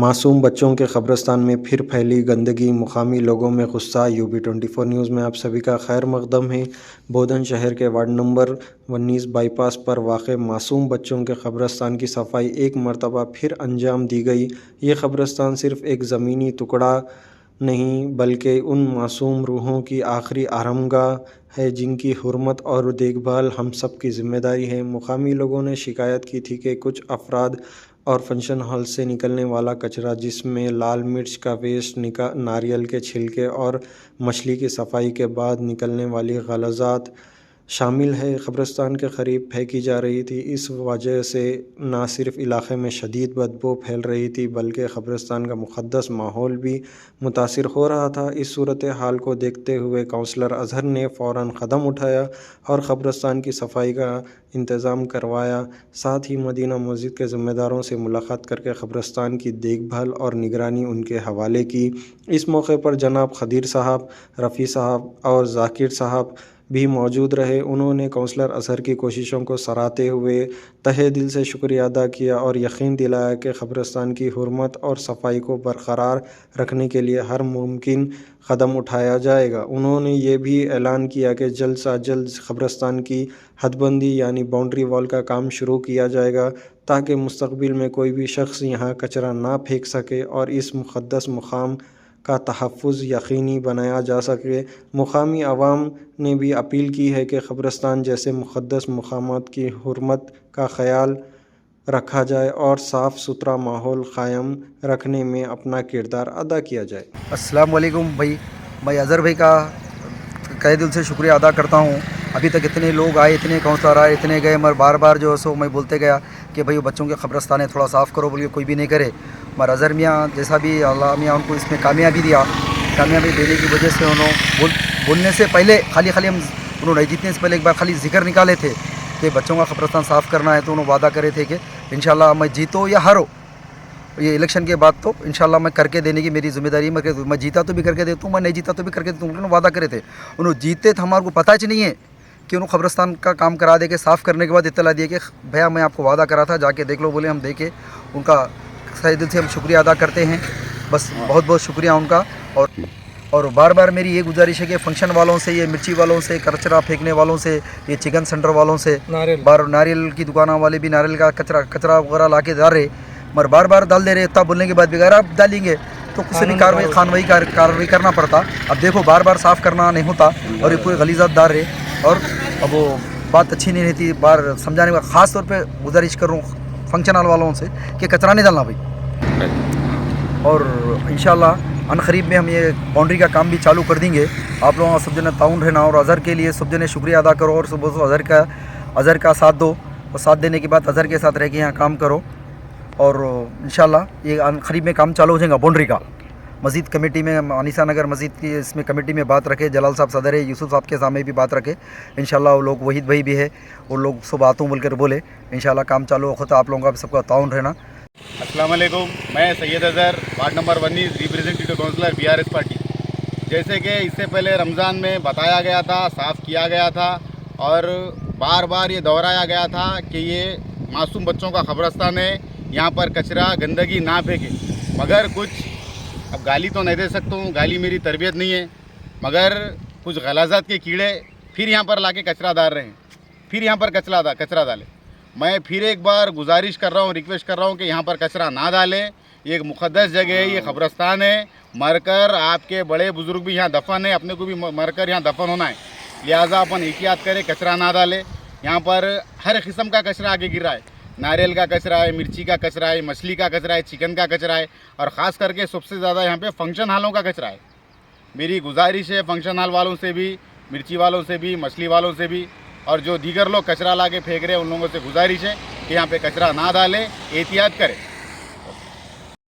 मासूम बच्चों के कब्रिस्तान में फिर फैली गंदगी, मुकामी लोगों में गुस्सा। UB24 न्यूज़ में आप सभी का खैर मकदम है। बोधन शहर के वार्ड नंबर 19 बाईपास पर वाक़ मासूम बच्चों के कब्रिस्तान की सफाई एक मरतबा फिर अंजाम दी गई। ये कब्रिस्तान सिर्फ़ एक ज़मीनी टुकड़ा नहीं बल्कि उन मासूम रूहों की आखिरी आरामगाह है जिनकी हुर्मत और देखभाल हम सब की ज़िम्मेदारी है। मुकामी लोगों ने शिकायत की थी कि कुछ अफराद और फंक्शन हॉल से निकलने वाला कचरा, जिसमें लाल मिर्च का वेस्ट, नारियल के छिलके और मछली की सफाई के बाद निकलने वाली ग़लाज़ात शामिल है, कब्रिस्तान के करीब फेंकी जा रही थी। इस वजह से न सिर्फ इलाके में शदीद बदबू फैल रही थी बल्कि कब्रिस्तान का मुक़द्दस माहौल भी मुतासिर हो रहा था। इस सूरत हाल को देखते हुए काउंसलर अज़हर ने फ़ौरन कदम उठाया और कब्रिस्तान की सफाई का इंतज़ाम करवाया। साथ ही मदीना मस्जिद के ज़िम्मेदारों से मुलाकात करके कब्रिस्तान की देखभाल और निगरानी उनके हवाले की। इस मौके पर जनाब खदीर साहब, रफ़ी साहब और ज़ाकिर साहब भी मौजूद रहे। उन्होंने काउंसलर अज़हर की कोशिशों को सराहते हुए तहे दिल से शुक्रिया अदा किया और यकीन दिलाया कि कब्रिस्तान की हुर्मत और सफाई को बरकरार रखने के लिए हर मुमकिन कदम उठाया जाएगा। उन्होंने ये भी ऐलान किया कि जल्द से जल्द कब्रिस्तान की हदबंदी यानी बाउंड्री वॉल का काम शुरू किया जाएगा ताकि मुस्तक़बिल में कोई भी शख्स यहाँ कचरा ना फेंक सके और इस मुक़द्दस मुकाम का तहफ़्फ़ुज़ यकीनी बनाया जा सके। मुकामी अवाम ने भी अपील की है कि कब्रिस्तान जैसे मुक़द्दस मकामात की हुर्मत का ख़याल रखा जाए और साफ़ सुथरा माहौल क़ायम रखने में अपना किरदार अदा किया जाए। अस्सलाम वालेकुम भाई, मैं अज़हर भाई का तहे दिल से शुक्रिया अदा करता हूँ। अभी तक इतने लोग आए, इतने काउंसलर आए, इतने गए, मगर बार बार जो है सो मैं बोलते गया कि भाई बच्चों के कब्रिस्तान है, थोड़ा साफ़ करो, बोलिए कोई भी नहीं करे। मगर अज़हर मियाँ जैसा भी अल्लाह मियाँ उनको इसमें कामयाबी दिया, कामयाबी देने की वजह से उन्होंने बोलने से पहले खाली हम उन्होंने जीतने से पहले एक बार खाली जिक्र निकाले थे कि बच्चों का कब्रिस्तान साफ़ करना है, तो उन्होंने वादा करे थे कि इंशाल्लाह मैं जीतो या हारो, ये इलेक्शन के बाद तो इंशाल्लाह मैं करके देने की मेरी ज़िम्मेदारी है। मैं जीता तो भी करके देता हूँ, मैं नहीं जीता तो भी करके देता हूँ। उन्होंने वादा करे थे, उन्होंने जीते तो हमारे को पता ही नहीं है कि उन्होंने कब्रिस्तान का काम करा दे के साफ़ करने के बाद इत्तला दिए कि भैया मैं आपको वादा करा था, जाके देख लो। बोले हम देखे, उनका सही दिल से हम शुक्रिया अदा करते हैं। बस बहुत बहुत शुक्रिया उनका। और बार बार मेरी ये गुजारिश है कि फंक्शन वालों से, ये मिर्ची वालों से, कचरा फेंकने वालों से, ये चिकन सेंटर वालों से, नारियल की दुकानों वाले भी नारियल का कचरा वगैरह ला के डाल रहे, मगर बार बार डाल दे रहे। इतना बोलने के बाद भी अगर आप डालेंगे तो किसी भी कार्रवाई करना पड़ता। अब देखो बार बार साफ़ करना नहीं होता और ये पूरे गलीज़ात डाल रहे, और अब वो बात अच्छी नहीं रहती। बार समझाने का ख़ास तौर पे गुजारिश कर रहा हूँ फंक्शन हॉल वालों से कि कचरा नहीं डालना भाई। और इंशाल्लाह अनकरीब में हम ये बाउंड्री का काम भी चालू कर देंगे। आप लोगों का सब जने ताउन रहना और अज़हर के लिए सब जने शुक्रिया अदा करो और सुबह अज़हर का साथ दो, और साथ देने के बाद अज़हर के साथ रह के यहाँ काम करो। और इंशाल्लाह ये अनकरीब में काम चालू हो जाएगा बाउंड्री का। मस्जिद कमेटी में अनीसा नगर मस्जिद की इसमें कमेटी में बात रखे, जलाल साहब सदर है, यूसुफ साहब के सामने भी बात रखे। इंशाल्लाह वो लोग, वहीद भाई भी है, वो लोग सब आतों बोलकर बोले इंशाल्लाह काम चालू होता। आप लोगों का सबका ताउन रहना। अस्सलाम वालेकुम, मैं Syed Azhar, ward number 19, representative councillor BRS party. जैसे कि इससे पहले रमज़ान में बताया गया था, साफ़ किया गया था और बार बार ये दोहराया गया था कि ये मासूम बच्चों का कब्रिस्तान है, यहाँ पर कचरा गंदगी ना फेंके। मगर कुछ, अब गाली तो नहीं दे सकता हूँ, गाली मेरी तरबियत नहीं है, मगर कुछ गलाज़ात के कीड़े फिर यहाँ पर लाके कचरा डाल रहे हैं, फिर यहाँ पर कचरा डाले। मैं फिर एक बार गुजारिश कर रहा हूँ, रिक्वेस्ट कर रहा हूँ कि यहाँ पर कचरा ना डालें। ये एक मुक़द्दस जगह है, ये कब्रिस्तान है, मरकर आपके बड़े बुज़ुर्ग भी यहाँ दफन है, अपने को भी मरकर यहाँ दफन होना है, लिहाजा अपन एहतियात करें, कचरा ना डालें। यहाँ पर हर किस्म का कचरा आगे गिर रहा है, नारियल का कचरा है, मिर्ची का कचरा है, मछली का कचरा है, चिकन का कचरा है, और ख़ास करके सबसे ज़्यादा यहाँ पे फंक्शन हॉलों का कचरा है। मेरी गुजारिश है फंक्शन हॉल वालों से भी, मिर्ची वालों से भी, मछली वालों से भी, और जो दीगर लोग कचरा ला के फेंक रहे हैं उन लोगों से गुजारिश है कि यहाँ पे कचरा ना डालें, एहतियात करें।